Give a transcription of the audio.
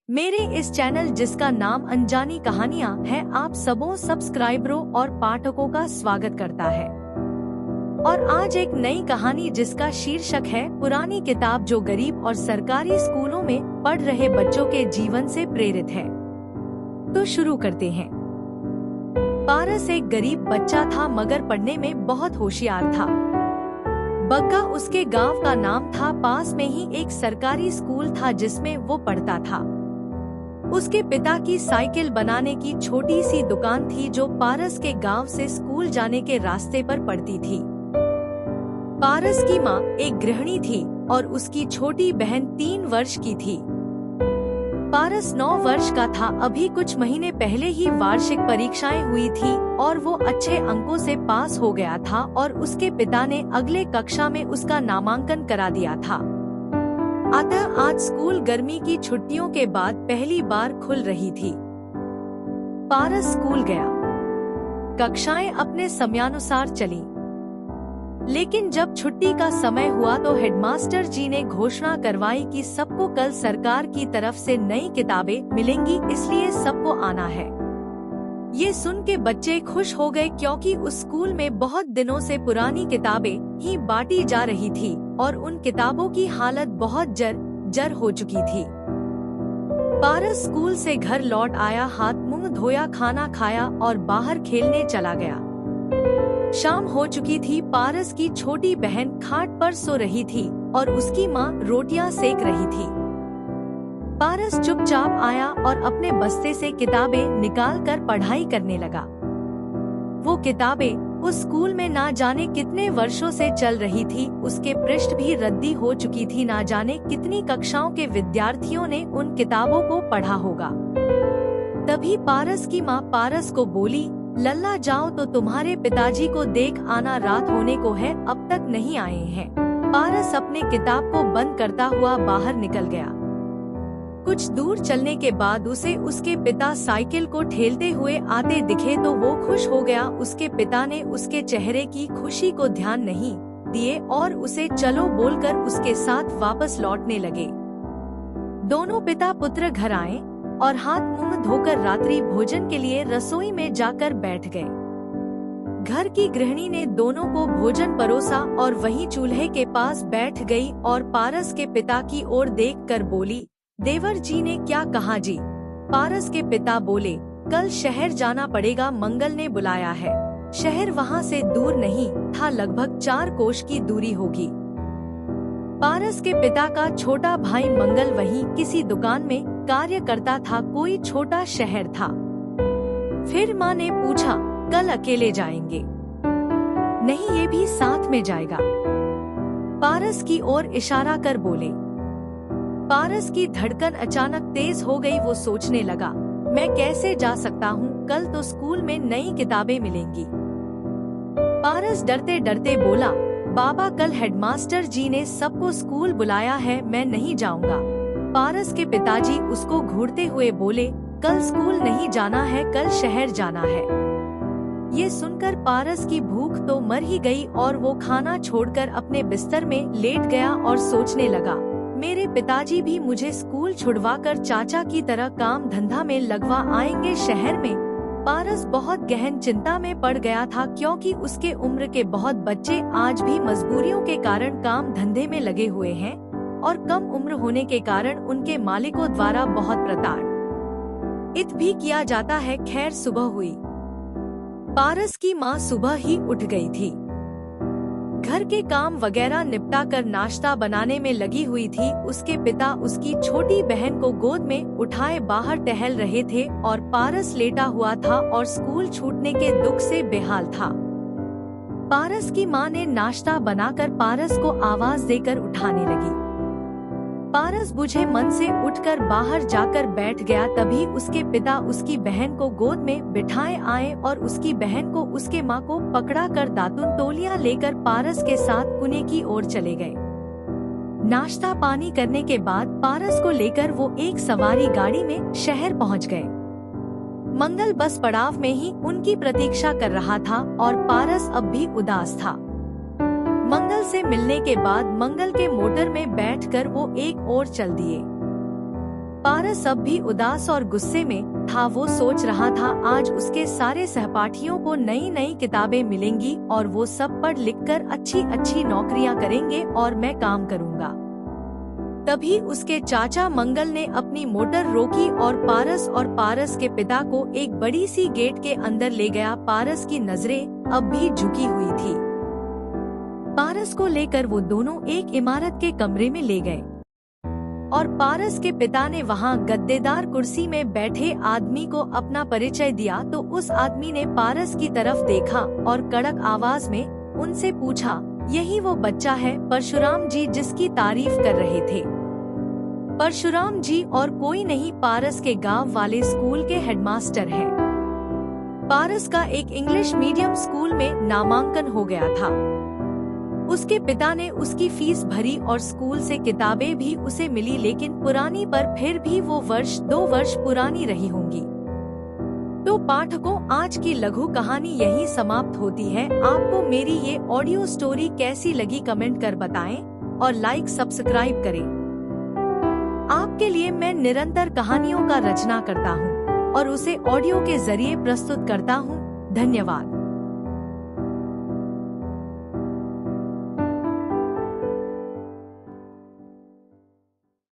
मेरे इस चैनल जिसका नाम अनजानी कहानियाँ है आप सबों सब्सक्राइबरों और पाठकों का स्वागत करता है। और आज एक नई कहानी जिसका शीर्षक है पुरानी किताब जो गरीब और सरकारी स्कूलों में पढ़ रहे बच्चों के जीवन से प्रेरित है। तो शुरू करते हैं। पारस एक गरीब बच्चा था मगर पढ़ने में बहुत होशियार था। बग्गा उसके गांव का नाम था। पास में ही एक सरकारी स्कूल था जिसमें वो पढ़ता था। उसके पिता की साइकिल बनाने की छोटी सी दुकान थी जो पारस के गांव से स्कूल जाने के रास्ते पर पड़ती थी। पारस की माँ एक गृहिणी थी और उसकी छोटी बहन 3 वर्ष की थी। पारस 9 वर्ष का था। अभी कुछ महीने पहले ही वार्षिक परीक्षाएं हुई थी और वो अच्छे अंकों से पास हो गया था और उसके पिता ने अगले कक्षा में उसका नामांकन करा दिया था। अतः आज स्कूल गर्मी की छुट्टियों के बाद पहली बार खुल रही थी। पारस स्कूल गया। कक्षाएं अपने समयानुसार चलीं। लेकिन जब छुट्टी का समय हुआ तो हेडमास्टर जी ने घोषणा करवाई कि सबको कल सरकार की तरफ से नई किताबें मिलेंगी, इसलिए सबको आना है। ये सुन के बच्चे खुश हो गए क्योंकि उस स्कूल में बहुत दिनों से पुरानी किताबें ही बांटी जा रही थी और उन किताबों की हालत बहुत जर्जर हो चुकी थी। पारस स्कूल से घर लौट आया, हाथ मुंह धोया, खाना खाया और बाहर खेलने चला गया। शाम हो चुकी थी। पारस की छोटी बहन खाट पर सो रही थी और उसकी माँ रोटियां सेक रही थी। पारस चुपचाप आया और अपने बस्ते से किताबें निकालकर पढ़ाई करने लगा। वो किताबें उस स्कूल में ना जाने कितने वर्षों से चल रही थी। उसके पृष्ठ भी रद्दी हो चुकी थी। ना जाने कितनी कक्षाओं के विद्यार्थियों ने उन किताबों को पढ़ा होगा। तभी पारस की माँ पारस को बोली, लल्ला जाओ तो तुम्हारे पिताजी को देख आना, रात होने को है, अब तक नहीं आए हैं। पारस अपने किताब को बंद करता हुआ बाहर निकल गया। कुछ दूर चलने के बाद उसे उसके पिता साइकिल को ठेलते हुए आते दिखे तो वो खुश हो गया। उसके पिता ने उसके चेहरे की खुशी को ध्यान नहीं दिए और उसे चलो बोलकर उसके साथ वापस लौटने लगे। दोनों पिता पुत्र घर आए और हाथ मुंह धोकर रात्रि भोजन के लिए रसोई में जाकर बैठ गए। घर की गृहिणी ने दोनों को भोजन परोसा और वहीं चूल्हे के पास बैठ गई और पारस के पिता की ओर देखकर बोली, देवर जी ने क्या कहा जी? पारस के पिता बोले, कल शहर जाना पड़ेगा, मंगल ने बुलाया है। शहर वहाँ से दूर नहीं था, लगभग 4 कोस की दूरी होगी। पारस के पिता का छोटा भाई मंगल वहीं किसी दुकान में कार्य करता था। कोई छोटा शहर था। फिर माँ ने पूछा, कल अकेले जाएंगे? नहीं, ये भी साथ में जाएगा। पारस की ओर इशारा कर बोले। पारस की धड़कन अचानक तेज हो गई। वो सोचने लगा, मैं कैसे जा सकता हूँ? कल तो स्कूल में नई किताबें मिलेंगी। पारस डरते डरते बोला, बाबा कल हेडमास्टर जी ने सबको स्कूल बुलाया है, मैं नहीं जाऊंगा। पारस के पिताजी उसको घूरते हुए बोले, कल स्कूल नहीं जाना है, कल शहर जाना है। ये सुनकर पारस की भूख तो मर ही गई और वो खाना छोड़कर अपने बिस्तर में लेट गया और सोचने लगा, मेरे पिताजी भी मुझे स्कूल छुड़वाकर चाचा की तरह काम धंधा में लगवा आएंगे शहर में। पारस बहुत गहन चिंता में पड़ गया था क्योंकि उसके उम्र के बहुत बच्चे आज भी मजबूरियों के कारण काम धंधे में लगे हुए हैं और कम उम्र होने के कारण उनके मालिकों द्वारा बहुत प्रताड़ित भी किया जाता है। खैर सुबह हुई। पारस की माँ सुबह ही उठ गई थी। घर के काम वगैरह निपटा कर नाश्ता बनाने में लगी हुई थी। उसके पिता उसकी छोटी बहन को गोद में उठाए बाहर टहल रहे थे और पारस लेटा हुआ था और स्कूल छूटने के दुख से बेहाल था। पारस की माँ ने नाश्ता बनाकर पारस को आवाज देकर उठाने लगी। पारस बुझे मन से उठकर बाहर जाकर बैठ गया। तभी उसके पिता उसकी बहन को गोद में बिठाए आए और उसकी बहन को उसके माँ को पकड़ा कर दातुन तौलिया लेकर पारस के साथ कुएं की ओर चले गए। नाश्ता पानी करने के बाद पारस को लेकर वो एक सवारी गाड़ी में शहर पहुँच गए। मंगल बस पड़ाव में ही उनकी प्रतीक्षा कर रहा था और पारस अब भी उदास था। मंगल से मिलने के बाद मंगल के मोटर में बैठकर वो एक ओर चल दिए। पारस अब भी उदास और गुस्से में था। वो सोच रहा था आज उसके सारे सहपाठियों को नई नई किताबें मिलेंगी और वो सब पढ़ लिख कर अच्छी अच्छी नौकरियां करेंगे और मैं काम करूंगा। तभी उसके चाचा मंगल ने अपनी मोटर रोकी और पारस के पिता को एक बड़ी सी गेट के अंदर ले गया। पारस की नजरें अब भी झुकी हुई थी। पारस को लेकर वो दोनों एक इमारत के कमरे में ले गए और पारस के पिता ने वहां गद्देदार कुर्सी में बैठे आदमी को अपना परिचय दिया तो उस आदमी ने पारस की तरफ देखा और कड़क आवाज में उनसे पूछा, यही वो बच्चा है परशुराम जी जिसकी तारीफ कर रहे थे? परशुराम जी और कोई नहीं, पारस के गांव वाले स्कूल के हेडमास्टर हैं। पारस का एक इंग्लिश मीडियम स्कूल में नामांकन हो गया था। उसके पिता ने उसकी फीस भरी और स्कूल से किताबें भी उसे मिली, लेकिन पुरानी पर फिर भी वो 1-2 वर्ष पुरानी रही होंगी। तो पाठकों, आज की लघु कहानी यही समाप्त होती है। आपको मेरी ये ऑडियो स्टोरी कैसी लगी कमेंट कर बताएं और लाइक सब्सक्राइब करें। आपके लिए मैं निरंतर कहानियों का रचना करता हूँ और उसे ऑडियो के जरिए प्रस्तुत करता हूँ। धन्यवाद।